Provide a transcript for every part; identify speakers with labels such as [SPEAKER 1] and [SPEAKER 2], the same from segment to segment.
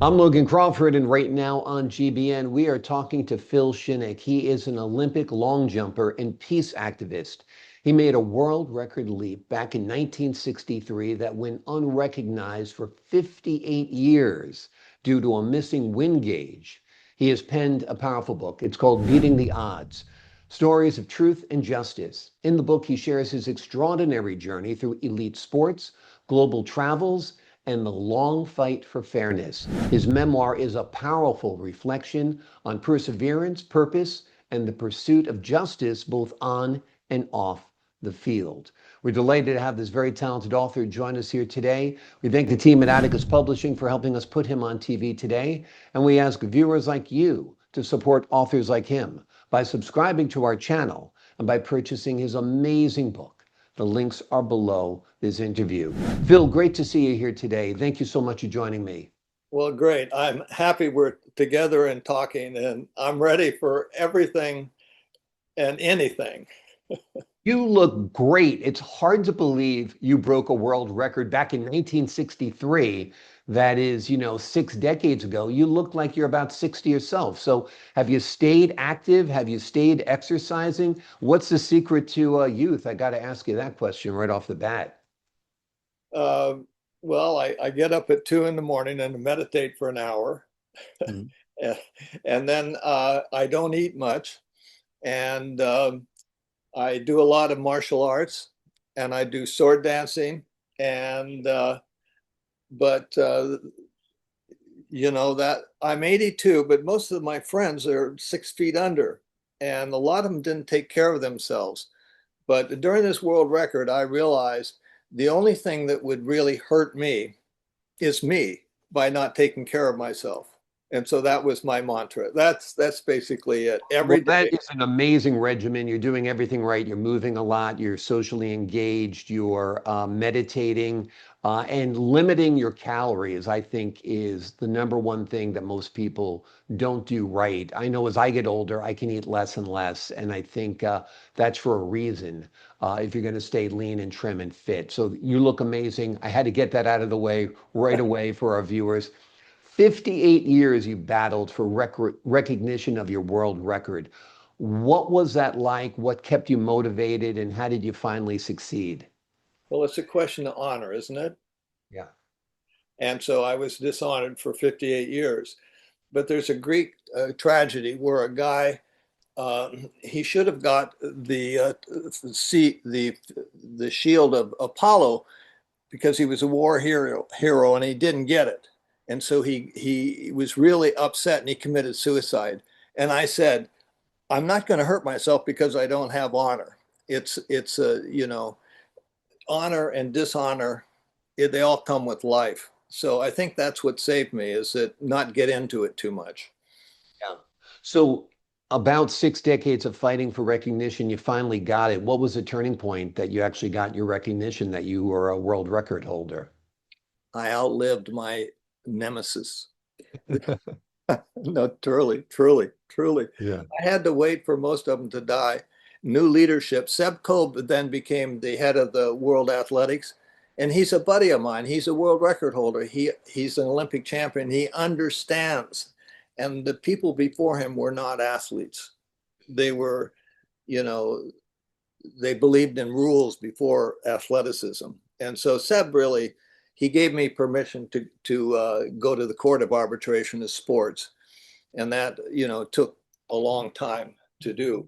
[SPEAKER 1] I'm Logan Crawford, and right now on GBN, we are talking to Phil Shinnick. He is an Olympic long jumper and peace activist. He made a world record leap back in 1963 that went unrecognized for 58 years due to a missing wind gauge. He has penned a powerful book. It's called Beating the Odds: Stories of Truth and Justice. In the book, he shares his extraordinary journey through elite sports, global travels, and the long fight for fairness. His memoir is a powerful reflection on perseverance, purpose, and the pursuit of justice both on and off the field. We're delighted to have this very talented author join us here today. We thank the team at Atticus Publishing for helping us put him on TV today. And we ask viewers like you to support authors like him by subscribing to our channel and by purchasing his amazing book. The links are below this interview. Phil, great to see you here today. Thank you so much for joining me.
[SPEAKER 2] Well, great. I'm happy we're together and talking, and I'm ready for everything and anything.
[SPEAKER 1] You look great. It's hard to believe you broke a world record back in 1963. That is, 6 decades ago. You look like you're about 60 yourself. So have you stayed active? Have you stayed exercising? What's the secret to youth? I got to ask you that question right off the bat.
[SPEAKER 2] Uh, well, I get up at 2 in the morning and meditate for an hour.
[SPEAKER 1] Mhm.
[SPEAKER 2] And then I don't eat much. And I do a lot of martial arts and I do sword dancing. And, but, that I'm 82, but most of my friends are 6 feet under. And a lot of them didn't take care of themselves. But during this world record, I realized the only thing that would really hurt me is me by not taking care of myself. And so that was my mantra. That's basically it.
[SPEAKER 1] Well,
[SPEAKER 2] Every
[SPEAKER 1] that
[SPEAKER 2] day.
[SPEAKER 1] is an amazing regimen. You're doing everything right. You're moving a lot. You're socially engaged. You're meditating and limiting your calories, I think, is the number one thing that most people don't do right. I know as I get older, I can eat less and less. And I think that's for a reason if you're going to stay lean and trim and fit. So you look amazing. I had to get that out of the way right away for our viewers. 58 years you battled for recognition of your world record. What was that like? What kept you motivated, and how did you finally succeed?
[SPEAKER 2] Well, it's a question of honor, isn't it?
[SPEAKER 1] Yeah.
[SPEAKER 2] And so I was dishonored for 58 years. But there's a Greek tragedy where a guy he should have got the shield of Apollo because he was a war hero and he didn't get it. And so he was really upset and he committed suicide. And I said, I'm not going to hurt myself because I don't have honor. It's honor and dishonor, they all come with life. So I think that's what saved me is that not get into it too much.
[SPEAKER 1] Yeah. So, about 6 decades of fighting for recognition, you finally got it. What was the turning point that you actually got your recognition that you were a world record holder?
[SPEAKER 2] I outlived my nemesis. No, truly, truly, truly.
[SPEAKER 1] Yeah.
[SPEAKER 2] I had to wait for most of them to die. New leadership. Seb Kolb then became the head of the World Athletics, and he's a buddy of mine. He's a world record holder. He's an Olympic champion. He understands. And the people before him were not athletes. They were, you know, they believed in rules before athleticism. And so Seb really, he gave me permission to go to the court of arbitration of sports, and that took a long time to do.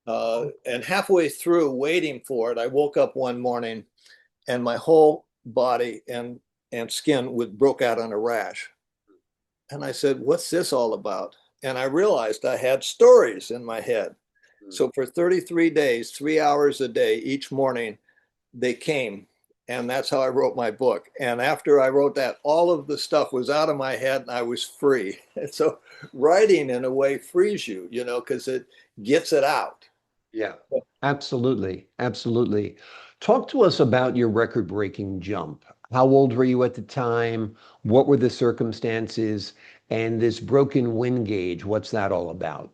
[SPEAKER 2] And halfway through waiting for it, I woke up one morning and my whole body and skin broke out on a rash. And I said, "What's this all about?" And I realized I had stories in my head. So for 33 days, 3 hours a day, each morning, they came. And that's how I wrote my book. And after I wrote that, all of the stuff was out of my head and I was free. And so writing in a way frees you, because it gets it out.
[SPEAKER 1] Yeah, absolutely. Absolutely. Talk to us about your record-breaking jump. How old were you at the time? What were the circumstances? And this broken wind gauge, what's that all about?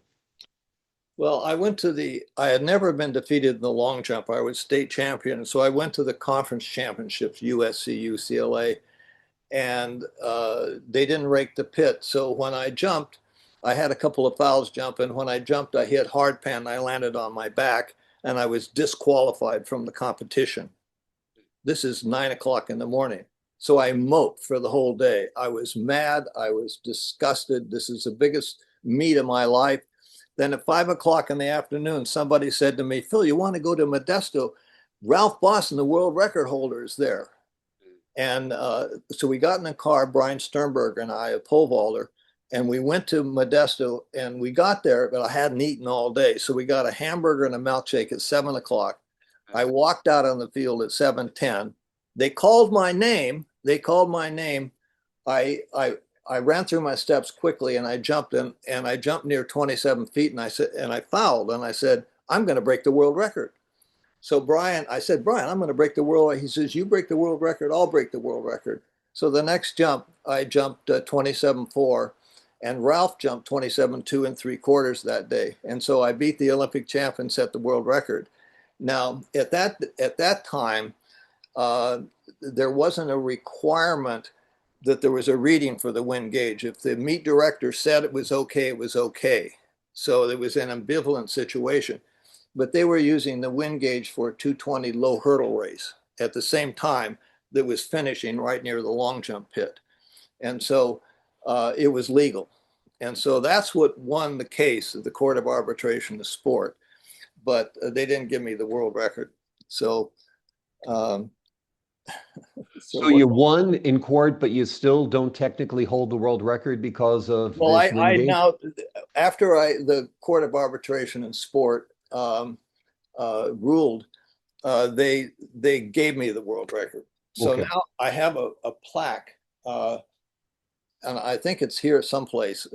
[SPEAKER 2] Well, I had never been defeated in the long jump. I was state champion. So I went to the conference championships, USC, UCLA, and they didn't rake the pit. So when I jumped, I had a couple of fouls jump, and when I jumped, I hit hard pan. I landed on my back, and I was disqualified from the competition. This is 9 o'clock in the morning. So I moped for the whole day. I was mad. I was disgusted. This is the biggest meet of my life. Then at 5 o'clock in the afternoon, somebody said to me, Phil, you want to go to Modesto? Ralph Boston, the world record holder, is there. And so we got in the car, Brian Sternberg and I, a pole vaulter, and we went to Modesto, and we got there, but I hadn't eaten all day. So we got a hamburger and a milkshake at 7 o'clock. I walked out on the field at 7:10. They called my name. I ran through my steps quickly, and I jumped in, and I jumped near 27 feet, and I fouled, and I said, I'm going to break the world record. So I said, Brian, I'm going to break the world. He says, you break the world record, I'll break the world record. So the next jump, I jumped 27.4, and Ralph jumped 27.2 and 3/4 that day. And so I beat the Olympic champ and set the world record. Now, at that time, there wasn't a requirement that there was a reading for the wind gauge. If the meet director said it was okay, it was okay. So it was an ambivalent situation. But they were using the wind gauge for a 220 low hurdle race at the same time that was finishing right near the long jump pit. And so it was legal. And so that's what won the case of the Court of Arbitration of Sport. But they didn't give me the world record. So,
[SPEAKER 1] So you won in court, but you still don't technically hold the world record because of
[SPEAKER 2] well,
[SPEAKER 1] this wind
[SPEAKER 2] I
[SPEAKER 1] gauge?
[SPEAKER 2] now, after the Court of Arbitration in Sport ruled, they gave me the world record. So
[SPEAKER 1] Okay.
[SPEAKER 2] now I have a plaque, and I think it's here someplace.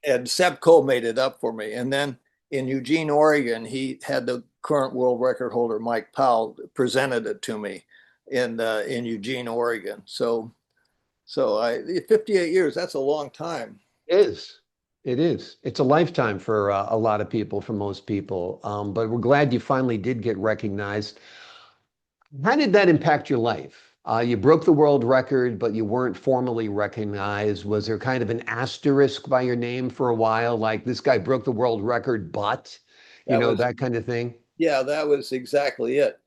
[SPEAKER 2] And Seb Cole made it up for me. And then in Eugene, Oregon, he had the current world record holder, Mike Powell, presented it to me in Eugene, Oregon. So 58 years, that's a long time.
[SPEAKER 1] It is. It is. It's a lifetime for a lot of people, for most people. But we're glad you finally did get recognized. How did that impact your life? You broke the world record, but you weren't formally recognized. Was there kind of an asterisk by your name for a while, like this guy broke the world record, but,
[SPEAKER 2] That was,
[SPEAKER 1] that kind of thing?
[SPEAKER 2] yeah, that was exactly it.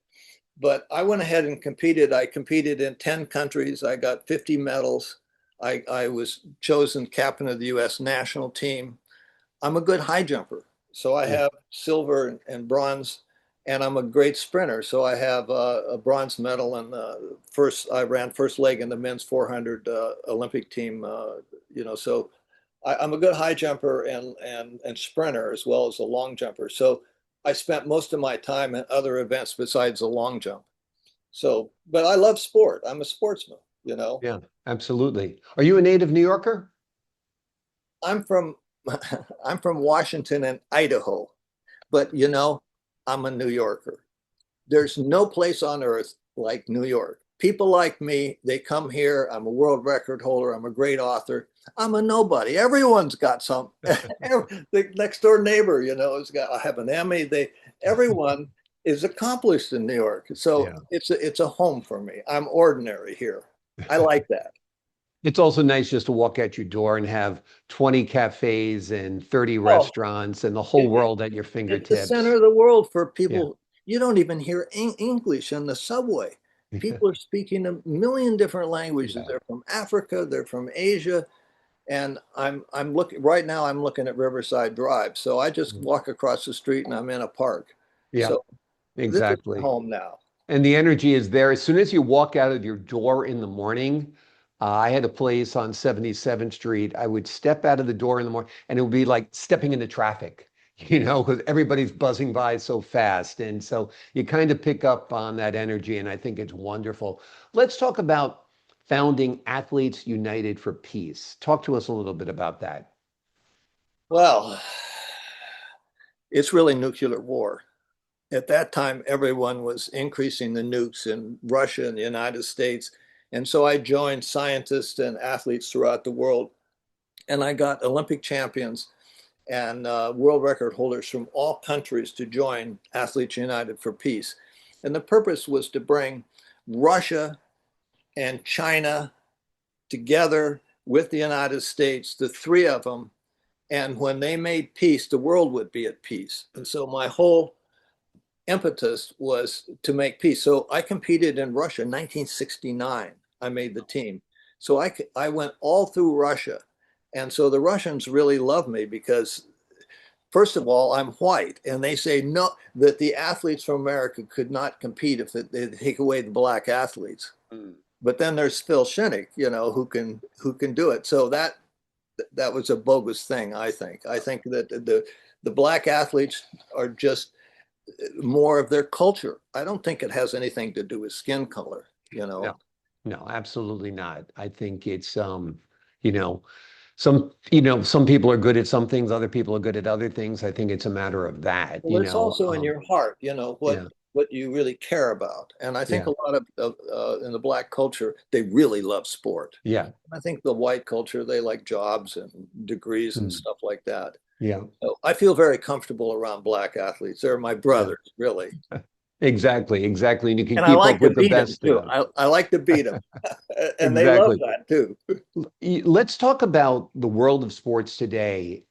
[SPEAKER 2] But I went ahead and competed. I competed in 10 countries. I got 50 medals. I was chosen captain of the U.S. national team. I'm a good high jumper. So I
[SPEAKER 1] Yeah.
[SPEAKER 2] have silver and bronze, and I'm a great sprinter. So I have a bronze medal. And I ran first leg in the men's 400 Olympic team. So I'm a good high jumper and sprinter as well as a long jumper. So I spent most of my time in other events besides the long jump. So, but I love sport. I'm a sportsman.
[SPEAKER 1] Yeah, absolutely. Are you a native New Yorker?
[SPEAKER 2] I'm from I'm from Washington and Idaho, but I'm a New Yorker. There's no place on earth like New York. People like me, they come here. I'm a world record holder. I'm a great author. I'm a nobody. Everyone's got some. The next door neighbor, has got. I have an Emmy. Everyone is accomplished in New York. So
[SPEAKER 1] Yeah.
[SPEAKER 2] it's a home for me. I'm ordinary here. I like that.
[SPEAKER 1] It's also nice just to walk out your door and have 20 cafes and 30
[SPEAKER 2] Oh,
[SPEAKER 1] restaurants and the whole
[SPEAKER 2] it,
[SPEAKER 1] world at your
[SPEAKER 2] it's the center
[SPEAKER 1] fingertips.
[SPEAKER 2] of the world for
[SPEAKER 1] Yeah.
[SPEAKER 2] people. You don't even hear English in the subway. People are speaking a million different languages.
[SPEAKER 1] Yeah.
[SPEAKER 2] They're from Africa, they're from Asia, and I'm looking right now. I'm looking at Riverside Drive, so I just walk across the street and I'm in a park.
[SPEAKER 1] Yeah,
[SPEAKER 2] So this is my
[SPEAKER 1] exactly.
[SPEAKER 2] home now.
[SPEAKER 1] And the energy is there. As soon as you walk out of your door in the morning, I had a place on 77th Street. I would step out of the door in the morning and it would be like stepping into traffic, because everybody's buzzing by so fast. And so you kind of pick up on that energy, and I think it's wonderful. Let's talk about founding Athletes United for Peace. Talk to us a little bit about that.
[SPEAKER 2] Well, it's really nuclear war. At that time, everyone was increasing the nukes in Russia and the United States. And so I joined scientists and athletes throughout the world. And I got Olympic champions and world record holders from all countries to join Athletes United for Peace. And the purpose was to bring Russia and China together with the United States, the three of them. And when they made peace, the world would be at peace. And so my whole impetus was to make peace. So I competed in Russia in 1969. I made the team. So I went all through Russia. And so the Russians really love me because, first of all, I'm white. And they say no, that the athletes from America could not compete if they take away the black athletes. Mm. But then there's Phil Shinnick, who can do it. So that was a bogus thing, I think. I think that the black athletes are just more of their culture. I don't think it has anything to do with skin color,
[SPEAKER 1] No, absolutely not. I think it's some people are good at some things, other people are good at other things. I think it's a matter of that.
[SPEAKER 2] Well, it's also in your heart, what you really care about. And I think a lot of in the black culture, they really love sport.
[SPEAKER 1] Yeah.
[SPEAKER 2] I think the white culture, they like jobs and degrees and stuff like that.
[SPEAKER 1] Yeah.
[SPEAKER 2] So I feel very comfortable around black athletes. They're my brothers, really.
[SPEAKER 1] Exactly. And you can keep up with the best
[SPEAKER 2] too. I like to beat them. And they love that too.
[SPEAKER 1] Let's talk about the world of sports today.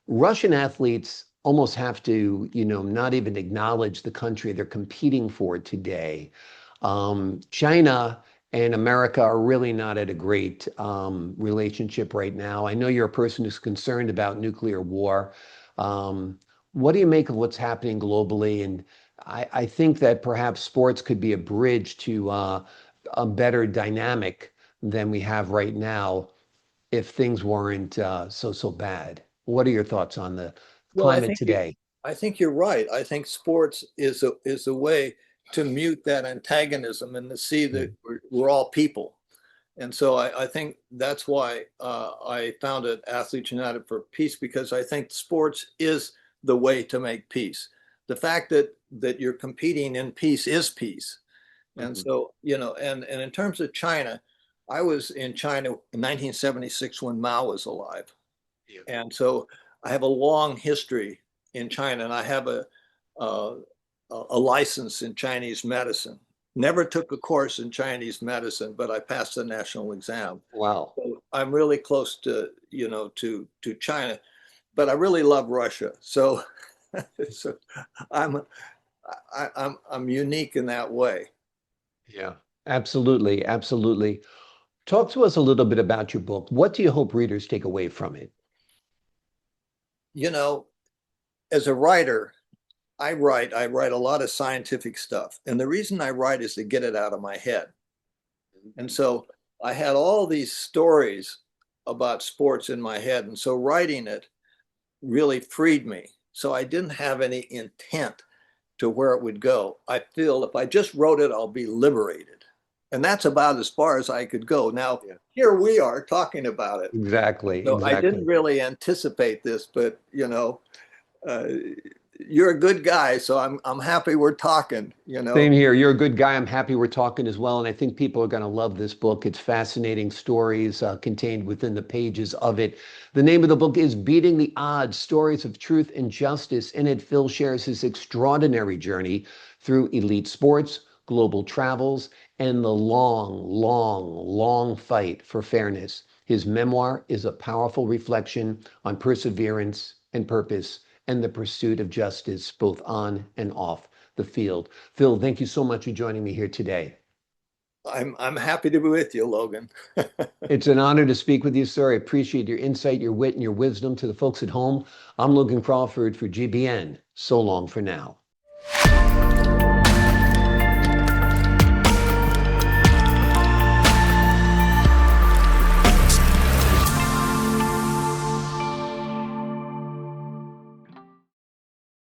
[SPEAKER 1] Russian athletes almost have to, not even acknowledge the country they're competing for today. China and America are really not at a great relationship right now. I know you're a person who's concerned about nuclear war. What do you make of what's happening globally? And I think that perhaps sports could be a bridge to a better dynamic than we have right now if things weren't so bad. What are your thoughts on the climate today?
[SPEAKER 2] I think you're right. I think sports is a way to mute that antagonism and to see that we're all people. And so I think that's why I founded Athletes United for Peace, because I think sports is the way to make peace. The fact that you're competing in peace is peace. And so, and in terms of China, I was in China in 1976 when Mao was alive. Yeah. And so I have a long history in China, and I have a license in Chinese medicine. Never took a course in Chinese medicine, but I passed the national exam.
[SPEAKER 1] Wow.
[SPEAKER 2] So I'm really close to, to China, but I really love Russia. So, I'm unique in that way.
[SPEAKER 1] Yeah, absolutely. Talk to us a little bit about your book. What do you hope readers take away from it?
[SPEAKER 2] As a writer, I write a lot of scientific stuff. And the reason I write is to get it out of my head. And so I had all these stories about sports in my head. And so writing it really freed me. So I didn't have any intent to where it would go. I feel if I just wrote it, I'll be liberated. And that's about as far as I could go. Now, here we are talking about it.
[SPEAKER 1] Exactly.
[SPEAKER 2] So I didn't really anticipate this, but you're a good guy, so I'm happy we're talking.
[SPEAKER 1] Same here. You're a good guy. I'm happy we're talking as well. And I think people are going to love this book. It's fascinating stories contained within the pages of it. The name of the book is Beating the Odds: Stories of Truth and Justice. In it, Phil shares his extraordinary journey through elite sports, global travels, and the long fight for fairness. His memoir is a powerful reflection on perseverance and purpose and the pursuit of justice, both on and off the field. Phil, thank you so much for joining me here today.
[SPEAKER 2] I'm happy to be with you, Logan.
[SPEAKER 1] It's an honor to speak with you, sir. I appreciate your insight, your wit, and your wisdom. To the folks at home, I'm Logan Crawford for GBN. So long for now.